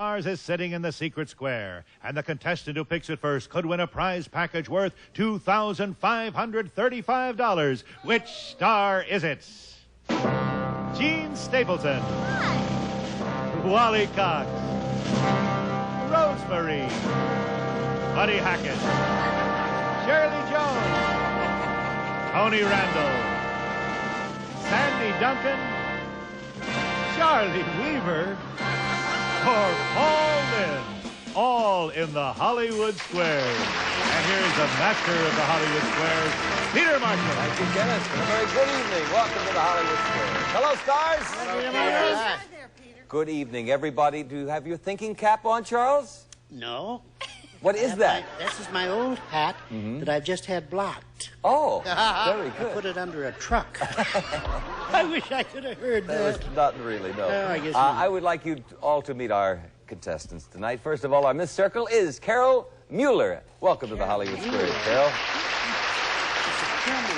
Ours is sitting in the secret square, and the contestant who picks it first could win a prize package worth $2,535. Which star is it? Gene Stapleton. Wally Cox. Rosemary. Buddy Hackett. Shirley Jones. Tony Randall. Sandy Duncan. Charlie Weaver. Or Paul Lynn, all in the Hollywood Squares. And here's the master of the Hollywood Squares, Peter Marshall. Thank you, Dennis. A very good evening. Welcome to the Hollywood Squares. Hello, stars. Hello, there, Peter. Good evening, everybody. Do you have your thinking cap on, Charles? No. What is that? This is my old hat that I've just had blocked. Oh, very I good. put it under a truck. I wish I could have heard that. That was not really, no. I guess I would like you all to meet our contestants tonight. First of all, our Miss Circle is Carol Mueller. Welcome to the Hollywood Squares, Carol.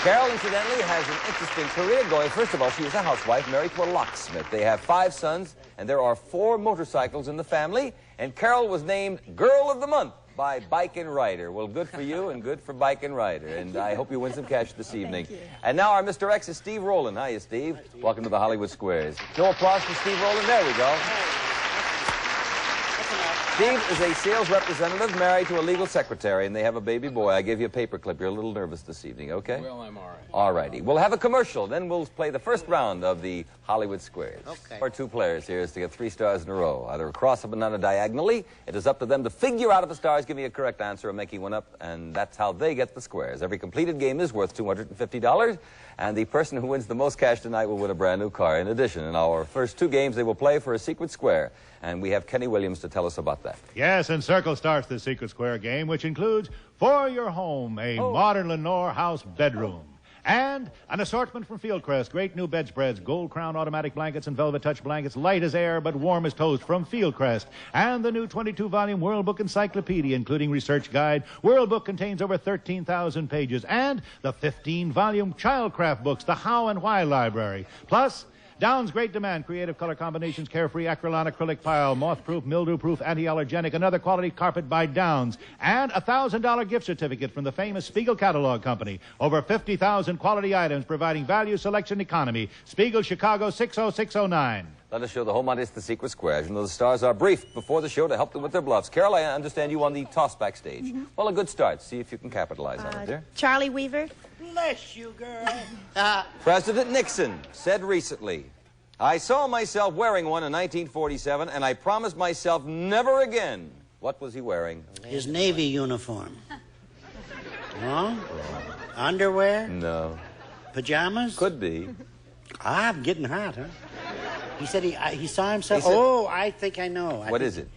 Carol, incidentally, has an interesting career going. First of all, she is a housewife married to a locksmith. They have 5 sons, and there are 4 motorcycles in the family. And Carol was named Girl of the Month by Bike and Rider. Well, good for you and good for Bike and Rider. And I hope you win some cash this evening. And now our Mr. X is Steve Rowland. Hiya, Steve. Welcome to the Hollywood Squares. No applause for Steve Rowland. There we go. Steve is a sales representative married to a legal secretary, and they have a baby boy. I gave you a paperclip. You're a little nervous this evening, okay? Well, I'm all right. All righty. We'll have a commercial, then we'll play the first round of the Hollywood Squares. Okay. Our 2 players here is to get 3 stars in a row, either across or banana diagonally. It is up to them to figure out if a star is giving a correct answer or making one up, and that's how they get the squares. Every completed game is worth $250, and the person who wins the most cash tonight will win a brand new car. In addition, in our first 2 games, they will play for a secret square. And we have Kenny Williams to tell us about that. Yes, and Circle starts the secret square game, which includes For Your Home, a modern Lenore house bedroom. And an assortment from Fieldcrest, great new bedspreads, gold crown automatic blankets and velvet touch blankets, light as air but warm as toast from Fieldcrest. And the new 22-volume World Book Encyclopedia, including research guide. World Book contains over 13,000 pages. And the 15-volume Childcraft books, the How and Why Library. Plus, Down's great demand, creative color combinations, carefree acrylic acrylic pile, moth-proof, mildew-proof, anti-allergenic, another quality carpet by Downs, and a $1,000 gift certificate from the famous Spiegel Catalog Company. Over 50,000 quality items providing value, selection, economy. Spiegel, Chicago, 60609. Let us show the home audience the secret squares. You know, the stars are briefed before the show to help them with their bluffs. Carol, I understand you won the toss backstage. Well, a good start. See if you can capitalize on it, dear. Charlie Weaver. Bless you, girl. President Nixon said recently, I saw myself wearing one in 1947, and I promised myself never again. What was he wearing? His Navy uniform. No? Underwear? No. Pajamas? Could be. I'm getting hot, huh? He said he saw himself. He said- Oh, I think I know. What is it?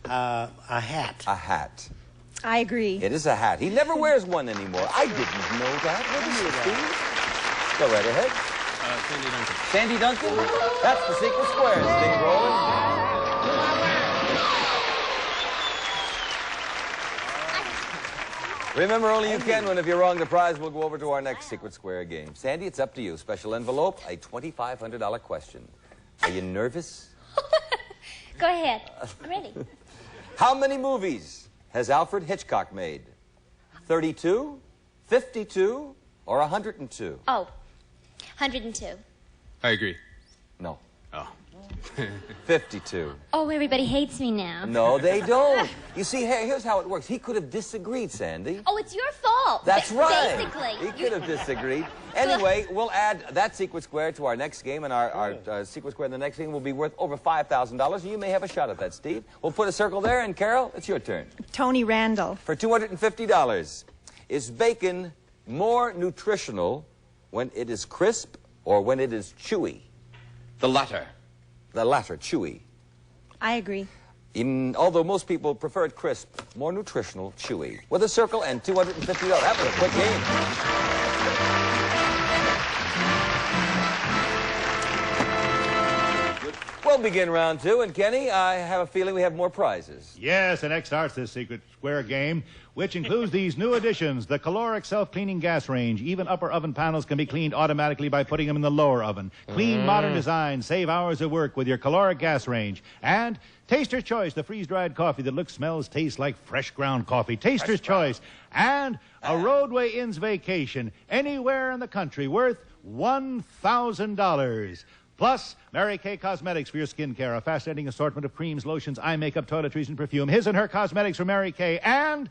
A hat. A hat. I agree. It is a hat. He never wears one anymore. I didn't know that. What is it, Steve? Go right ahead. Sandy Duncan. Sandy Duncan? That's the secret square, Steve Rowland. Remember, only you can win. If you're wrong, the prize will go over to our next secret square game. Sandy, it's up to you. Special envelope, a $2,500 question. Are you nervous? Go ahead. I'm ready. How many movies has Alfred Hitchcock made? 32, 52, or 102? Oh, 102. I agree. No. Oh. 52. Oh, everybody hates me now. No, they don't. You see, here's how it works. He could have disagreed, Sandy. Oh, it's your fault. That's right. Basically. He could have disagreed. Anyway, we'll add that secret square to our next game, and our secret square in the next game will be worth over $5,000, and you may have a shot at that, Steve. We'll put a circle there, and Carol, it's your turn. Tony Randall. For $250, is bacon more nutritional when it is crisp or when it is chewy? The latter. The latter, chewy. I agree. Although most people prefer it crisp, more nutritional, chewy. With a circle and $250. That was a quick game. We'll begin round two, and Kenny, I have a feeling we have more prizes. Yes, and X starts this secret square game, which includes these new additions: the caloric self-cleaning gas range. Even upper oven panels can be cleaned automatically by putting them in the lower oven. Clean, modern design. Save hours of work with your caloric gas range. And Taster's Choice, the freeze-dried coffee that looks, smells, tastes like fresh ground coffee. Taster's Choice. And a Roadway Inn's vacation anywhere in the country worth $1,000. Plus, Mary Kay Cosmetics for your skin care. A fascinating assortment of creams, lotions, eye makeup, toiletries, and perfume. His and Her Cosmetics for Mary Kay. And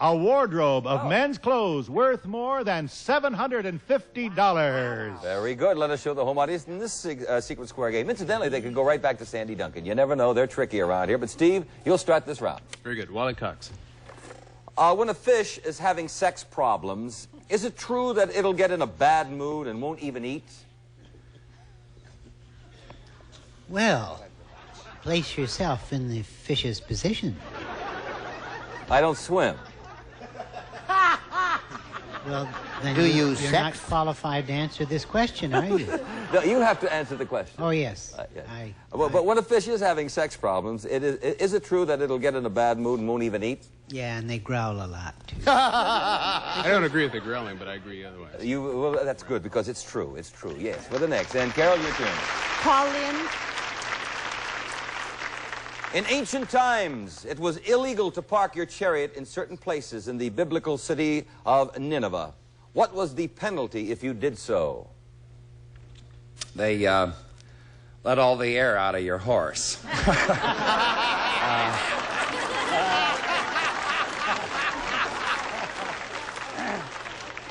a wardrobe of men's clothes worth more than $750. Very good. Let us show the home audience in this secret square game. Incidentally, they could go right back to Sandy Duncan. You never know. They're tricky around here. But, Steve, you'll start this round. Very good. Wally Cox. When a fish is having sex problems, is it true that it'll get in a bad mood and won't even eat? Well, place yourself in the fish's position. I don't swim. Well, then Do you you're sex? not qualified to answer this question, are you? No, you have to answer the question. Oh, yes. Yes. I- But when a fish is having sex problems, is it true that it'll get in a bad mood and won't even eat? Yeah, and they growl a lot, too. I don't agree with the growling, but I agree otherwise. Well, that's good because it's true. It's true. Yes. For the next. And Carol, your turn. Call in. In ancient times, it was illegal to park your chariot in certain places in the biblical city of Nineveh. What was the penalty if you did so? They let all the air out of your horse.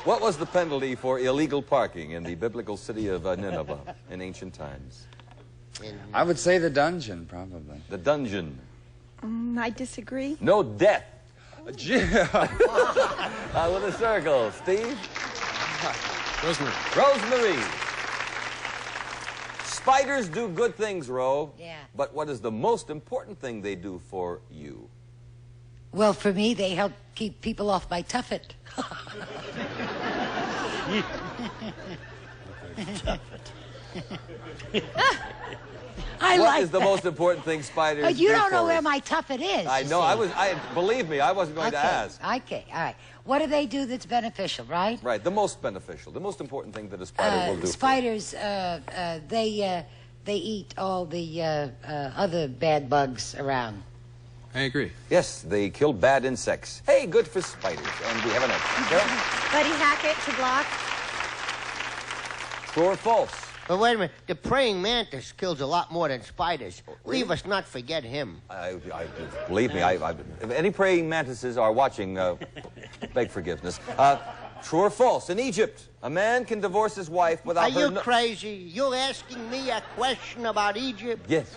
What was the penalty for illegal parking in the biblical city of Nineveh in ancient times? I would say the dungeon, probably. The dungeon. I disagree. No death. With a circle. Steve? Rosemary. Rosemary. Spiders do good things, Ro. Yeah. But what is the most important thing they do for you? Well, for me, they help keep people off my tuffet. What is the most important thing spiders do? You don't know for where us? my tuffet is. I you know. see. Believe me, I wasn't going to ask. Okay, all right. What do they do that's beneficial, right? Right, the most beneficial, the most important thing that a spider will do. Spiders, they eat all the other bad bugs around. I agree. Yes, they kill bad insects. Hey, good for spiders. And we have an extra. Carol? Buddy Hackett to block. True or false? But wait a minute. The praying mantis kills a lot more than spiders. Leave us not forget him. Believe me, if any praying mantises are watching, beg forgiveness. True or false? In Egypt, a man can divorce his wife without Are her... you crazy? You're asking me a question about Egypt? Yes.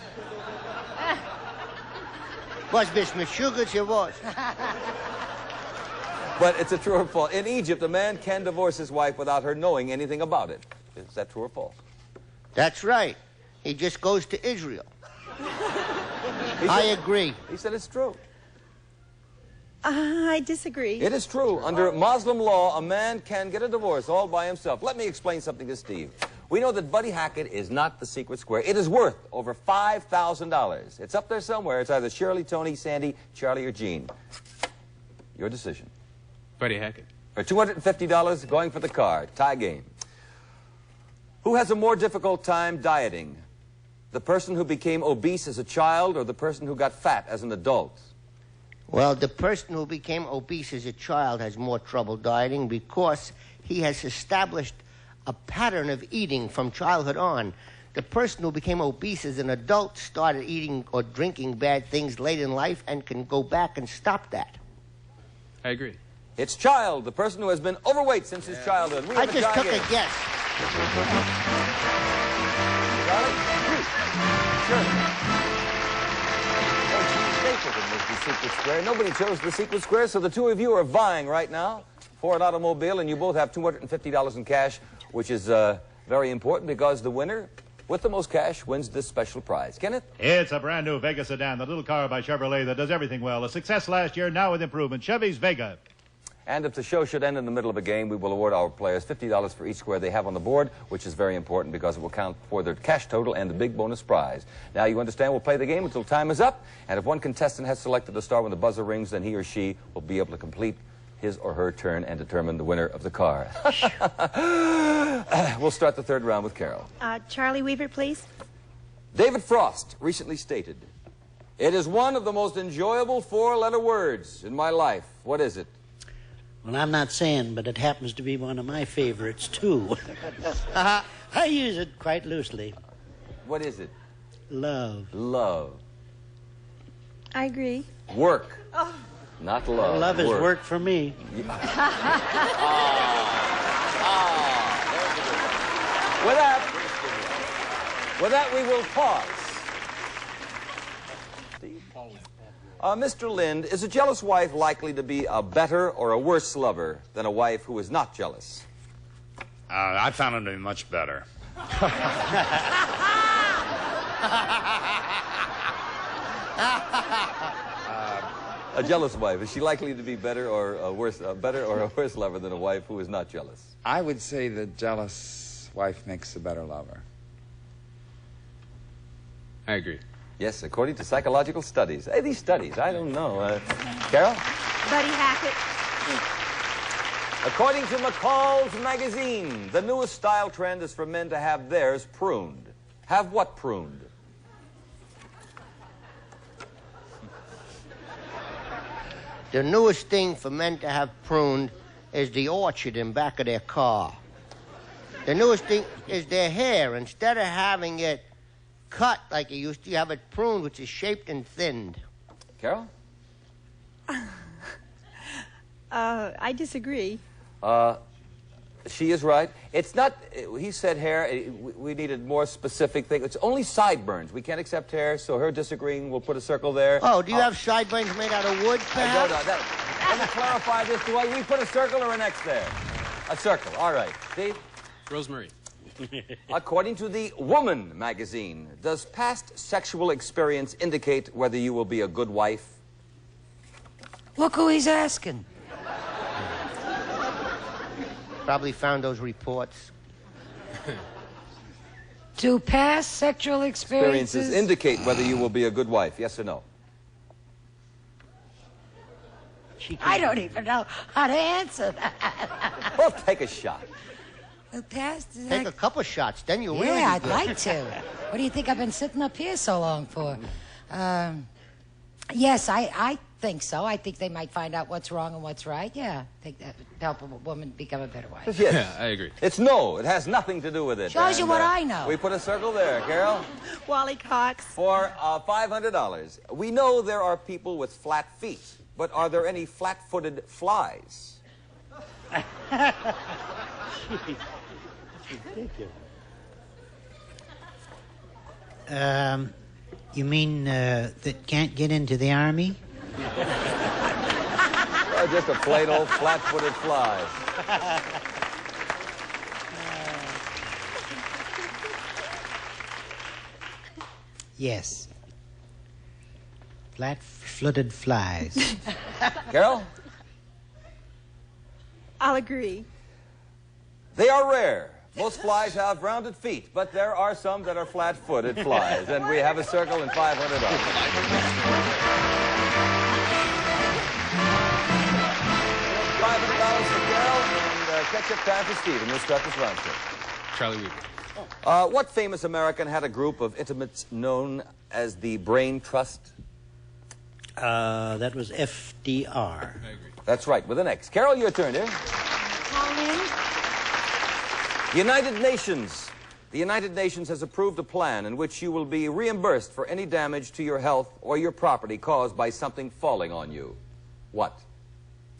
Was this Miss Sugars your was? But it's a true or false. In Egypt, a man can divorce his wife without her knowing anything about it. Is that true or false? That's right. He just goes to Israel. I agree. He said it's true. I disagree. It is true. Under Muslim law, a man can get a divorce all by himself. Let me explain something to Steve. We know that Buddy Hackett is not the secret square. It is worth over $5,000. It's up there somewhere. It's either Shirley, Tony, Sandy, Charlie, or Gene. Your decision. Buddy Hackett. For $250, going for the car. Tie game. Who has a more difficult time dieting? The person who became obese as a child or the person who got fat as an adult? Well, the person who became obese as a child has more trouble dieting because he has established a pattern of eating from childhood on. The person who became obese as an adult started eating or drinking bad things late in life and can go back and stop that. I agree. It's child, the person who has been overweight since his childhood. I just took a guess. Charlie? Sure. Oh, Gene Stapleton was the secret square. Nobody chose the secret square, so the two of you are vying right now for an automobile, and you both have $250 in cash, which is very important because the winner with the most cash wins this special prize. Kenneth? It's a brand new Vega sedan, the little car by Chevrolet that does everything well. A success last year, now with improvement. Chevy's Vega. And if the show should end in the middle of a game, we will award our players $50 for each square they have on the board, which is very important because it will count for their cash total and the big bonus prize. Now, you understand, we'll play the game until time is up, and if one contestant has selected a star when the buzzer rings, then he or she will be able to complete his or her turn and determine the winner of the car. We'll start the third round with Carol. Charlie Weaver, please. David Frost recently stated, "It is one of the most enjoyable four-letter words in my life." What is it? Well, I'm not saying, but it happens to be one of my favorites, too. I use it quite loosely. What is it? Love. Love. I agree. Work. Not love. Love is work for me. There's a good one. With that, we will pause. Mr. Lind, is a jealous wife likely to be a better or a worse lover than a wife who is not jealous? I found him to be much better. A jealous wife, is she likely to be better or a worse lover than a wife who is not jealous? I would say the jealous wife makes a better lover. I agree. Yes, according to psychological studies. Hey, these studies, I don't know. Carol? Buddy Hackett. According to McCall's magazine, the newest style trend is for men to have theirs pruned. Have what pruned? The newest thing for men to have pruned is the orchard in back of their car. The newest thing is their hair. Instead of having it cut like you used to, you have it pruned, which is shaped and thinned. Carol? I disagree. She is right. It's not, he said hair, we needed more specific thing. It's only sideburns. We can't accept hair, so her disagreeing, we'll put a circle there. Oh, do you have sideburns made out of wood, perhaps? Let me clarify this. Do we put a circle or an X there? A circle, all right. Steve? Rosemary. According to the Woman magazine, does past sexual experience indicate whether you will be a good wife? Look who he's asking. Probably found those reports. Do past sexual experiences indicate whether you will be a good wife, yes or no? I don't even know how to answer that. Well, take a shot. The past Take a couple shots, then you'll really Yeah, be I'd good. like to. What do you think I've been sitting up here so long for? Yes, I think so. I think they might find out what's wrong and what's right. Yeah, I think that would help a woman become a better wife. Yes. Yeah, I agree. It's no. It has nothing to do with it. Shows you what I know. We put a circle there, Carol. Wally Cox. For $500. We know there are people with flat feet, but are there any flat-footed flies? You mean that can't get into the army? Well, just a plain old flat-footed fly. Yes. Flat-footed flies. Carol? I'll agree. They are rare. Most flies have rounded feet, but there are some that are flat-footed flies, and we have a circle and $500. $500 for Carol, and catch-up time for Steve, and we'll start this round, sir. Charlie Weaver. What famous American had a group of intimates known as the Brain Trust? That was FDR. I agree. That's right, with an X. Carol, your turn, dear. The United Nations has approved a plan in which you will be reimbursed for any damage to your health or your property caused by something falling on you. What?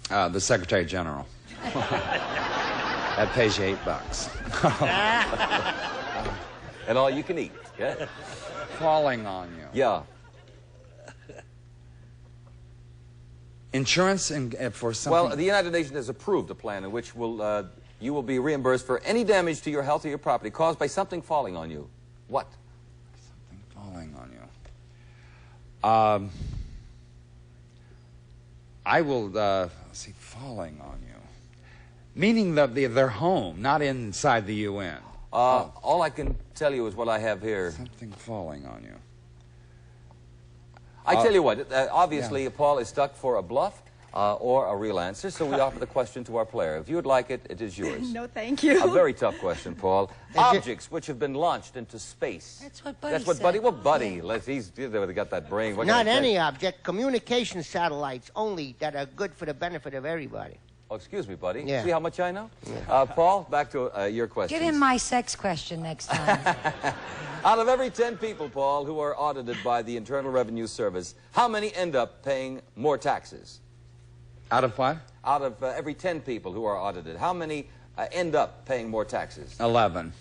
The Secretary General. That pays you $8. And all you can eat. Yeah. Falling on you. Yeah. Insurance for something. Well, the United Nations has approved a plan in which you will be reimbursed for any damage to your health or your property caused by something falling on you. What? Something falling on you. I will, let's see, falling on you. Meaning that they're home, not inside the UN. All I can tell you is what I have here. Something falling on you. I tell you what, obviously Paul is stuck for a bluff or a real answer, so we offer the question to our player. If you would like it, it is yours. No, thank you. A very tough question, Paul. Objects which have been launched into space. That's what Buddy That's what said. Buddy, well, Buddy, Yeah. he's got that brain. What Not can I say? any object, communication satellites only that are good for the benefit of everybody. Oh, excuse me, Buddy. Yeah. See how much I know? Paul, back to your question. Give him my sex question next time. Out of every 10 people, Paul, who are audited by the Internal Revenue Service, how many end up paying more taxes? Out of what? Out of every 10 people who are audited, how many end up paying more taxes? 11.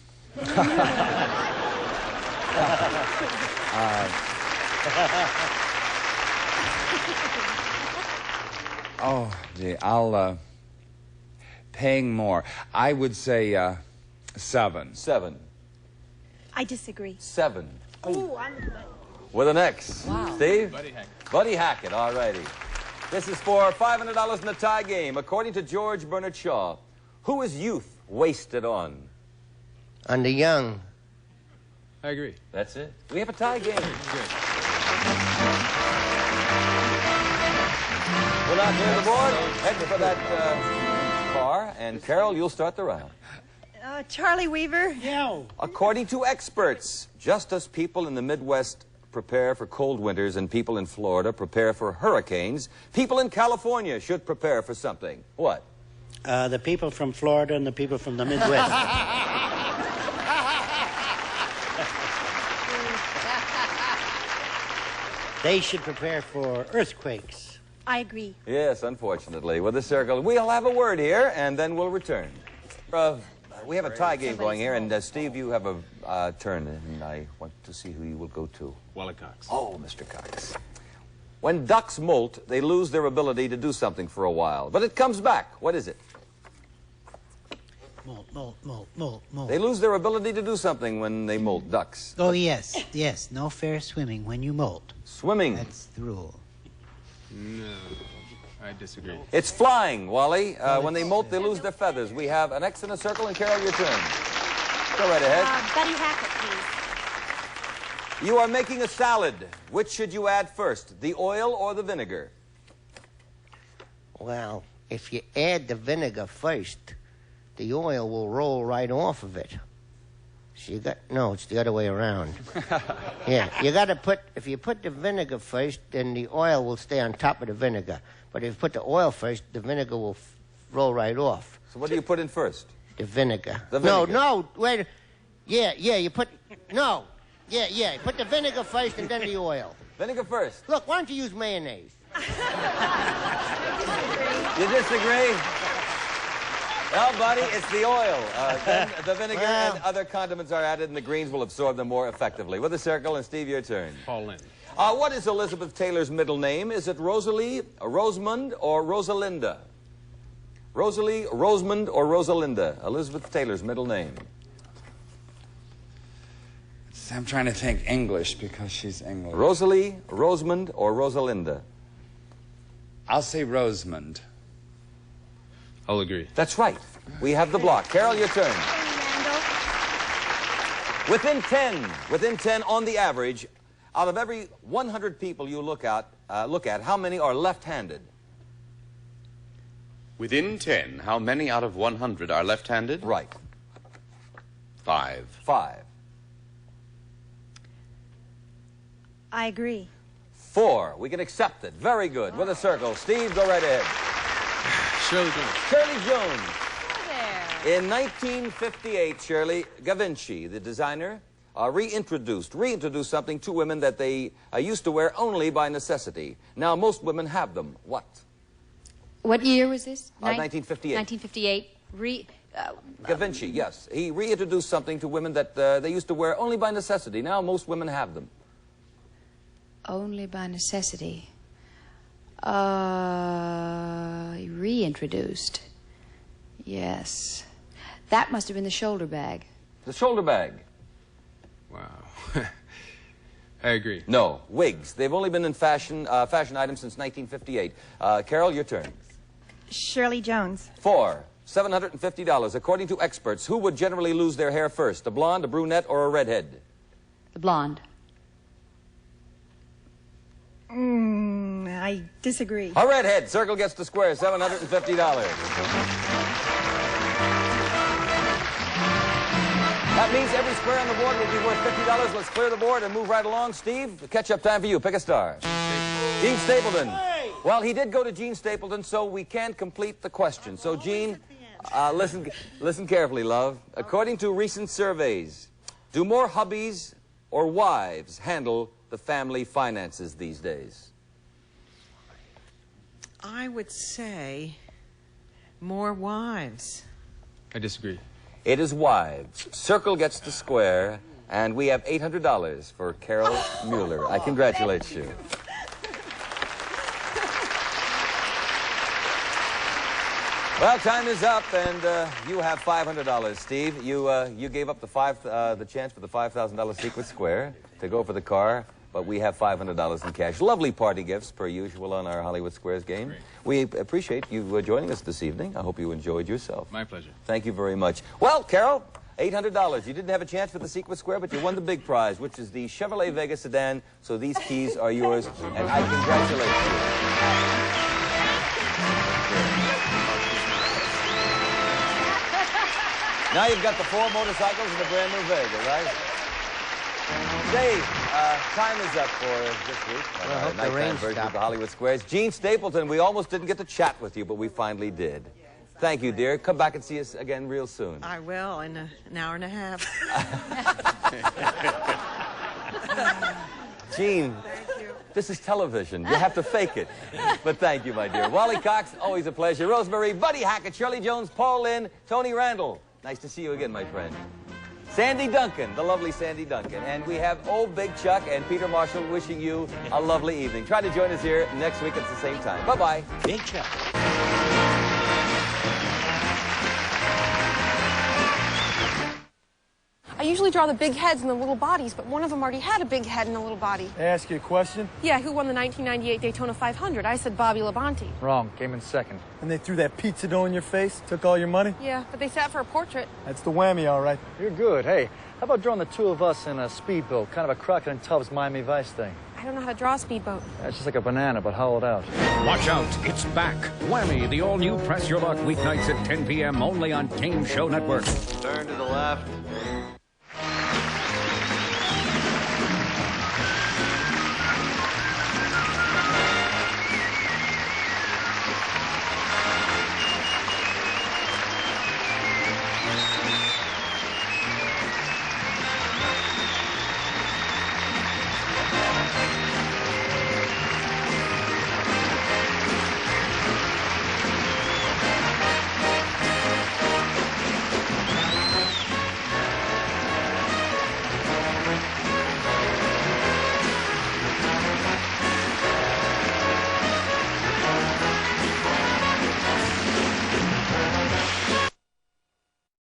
Oh, gee, I'll, paying more. I would say, 7. 7. I disagree. 7. Ooh, I'm... With an X. Wow. Steve? Buddy Hackett. Buddy Hackett, all righty. This is for $500 in the tie game. According to George Bernard Shaw, who is youth wasted on? On the young. I agree. That's it. We have a tie game. Good. We're not near the board. Head for that car. And Carol, you'll start the round. Charlie Weaver. Yeah. According to experts, just as people in the Midwest prepare for cold winters and people in Florida prepare for hurricanes, people in California should prepare for something. What? The people from Florida and the people from the Midwest. They should prepare for earthquakes. I agree. Yes, unfortunately. With the circle, we'll have a word here, and then we'll return. We have a tie game going here, and Steve, you have a turn, and I want to see who you will go to. Wally Cox. Oh, Mr. Cox. When ducks molt, they lose their ability to do something for a while, but it comes back. What is it? Molt. They lose their ability to do something when they molt, ducks. Oh, yes, yes. No fair swimming when you molt. Swimming. That's the rule. No, I disagree. It's flying, Wally. When they molt, they lose their feathers. We have an X in a circle, and Carol, your turn. Go right ahead. Buddy Hackett, please. You are making a salad. Which should you add first, the oil or the vinegar? Well, if you add the vinegar first, the oil will roll right off of it. So no, it's the other way around. Yeah, you got to if you put the vinegar first, then the oil will stay on top of the vinegar. But if you put the oil first, the vinegar will roll right off. So what do you put in first? The vinegar. The vinegar. No, wait. Yeah, you put, no. Yeah, put the vinegar first and then the oil. Vinegar first. Look, why don't you use mayonnaise? You disagree? Well, buddy, it's the oil. Then the vinegar and other condiments are added, and the greens will absorb them more effectively. With a circle, and Steve, your turn. Paul Lynn. What is Elizabeth Taylor's middle name? Is it Rosalie, Rosamund, or Rosalinda? Rosalie, Rosamund, or Rosalinda? Elizabeth Taylor's middle name. I'm trying to think English because she's English. Rosalie, Rosamund, or Rosalinda? I'll say Rosamund. I'll agree. That's right. We have the block. Carol, your turn. Within 10 on the average, out of every 100 people you look at, how many are left-handed? Within 10, how many out of 100 are left-handed? Right. 5. 5. I agree. 4. We can accept it. Very good. With a circle. Steve, go right ahead. Shirley Jones. Shirley Jones. In 1958, Shirley Gavinci, the designer, reintroduced something to women that they used to wear only by necessity. Now, most women have them. What? What year was this? 1958. 1958. Gavinci, yes. He reintroduced something to women that they used to wear only by necessity. Now, most women have them. Only by necessity. Reintroduced. Yes. That must have been the shoulder bag. The shoulder bag. Wow. I agree. No. Wigs. They've only been in fashion items since 1958. Carol, your turn. Shirley Jones. 4. $750. According to experts, who would generally lose their hair first? A blonde, a brunette, or a redhead? The blonde. I disagree. A redhead. Circle gets the square. $750. That means every square on the board will be worth $50. Let's clear the board and move right along. Steve, catch-up time for you. Pick a star. Gene Stapleton. Well, he did go to Gene Stapleton, so we can't complete the question. So, Gene, listen carefully, love. According to recent surveys, do more hubbies or wives handle the family finances these days? I would say more wives. I disagree. It is wives. Circle gets the square, and we have $800 for Carol Mueller. I congratulate you. Well, time is up, and you have $500, Steve. You gave up the chance for the $5,000 secret square to go for the car, but we have $500 in cash. Lovely party gifts, per usual, on our Hollywood Squares game. Great. We appreciate you joining us this evening. I hope you enjoyed yourself. My pleasure. Thank you very much. Well, Carol, $800. You didn't have a chance for the secret square, but you won the big prize, which is the Chevrolet Vega sedan. So these keys are yours, and I congratulate you. Now you've got the 4 motorcycles and the brand new Vega, right? Dave, time is up for this week. Well, I hope the nighttime rain version of stopped. the Hollywood Squares. Gene Stapleton, we almost didn't get to chat with you, but we finally did. Thank you, dear. Come back and see us again real soon. I will in an hour and a half. Gene, this is television. You have to fake it. But thank you, my dear. Wally Cox, always a pleasure. Rosemary, Buddy Hackett, Shirley Jones, Paul Lynn, Tony Randall. Nice to see you again, my friend. Sandy Duncan, the lovely Sandy Duncan. And we have old Big Chuck and Peter Marshall wishing you a lovely evening. Try to join us here next week at the same time. Bye-bye. Big Chuck. I usually draw the big heads and the little bodies, but one of them already had a big head and a little body. May I ask you a question? Yeah, who won the 1998 Daytona 500? I said Bobby Labonte. Wrong. Came in second. And they threw that pizza dough in your face? Took all your money? Yeah, but they sat for a portrait. That's the whammy, all right. You're good. Hey, how about drawing the two of us in a speedboat? Kind of a Crockett and Tubbs Miami Vice thing. I don't know how to draw a speedboat. It's just like a banana, but hollowed out. Watch out, it's back. Whammy, the all-new Press Your Luck, weeknights at 10 p.m. only on Game Show Network. Turn to the left.